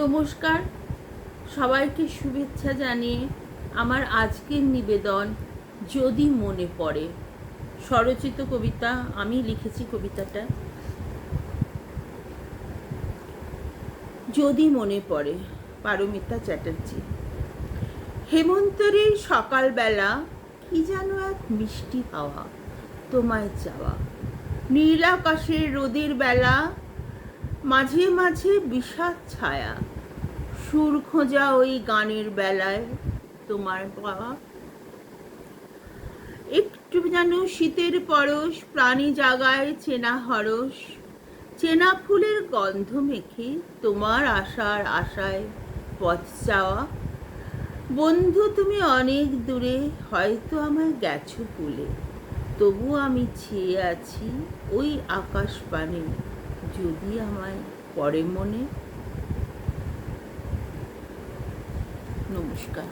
নমস্কার, সবাইকে শুভেচ্ছা জানিয়ে আমার আজকের নিবেদন যদি মনে পড়ে স্বরচিত কবিতা। আমি লিখেছি কবিতাটা। যদি মনে পড়ে, পারমিতা চ্যাটার্জি। হেমন্তরের সকালবেলা কি যেন এক মিষ্টি হাওয়া তোমায় চাওয়া, নীল আকাশের রোদের বেলা মাঝে মাঝে বিষাদ ছায়া, সুর খোঁজা ওই গানের বেলায় তোমার পাওয়া। একটু যেন শীতের পরশ প্রাণী জাগায় চেনা হরস, চেনা ফুলের গন্ধ মেখে তোমার আশার আশায় পথ চাওয়া। বন্ধু তুমি অনেক দূরে, হয়তো আমায় গেছো ভুলে, তবু আমি চেয়ে আছি ওই আকাশ পানে, যদি আমায় পড়ে মনে। নমস্কার।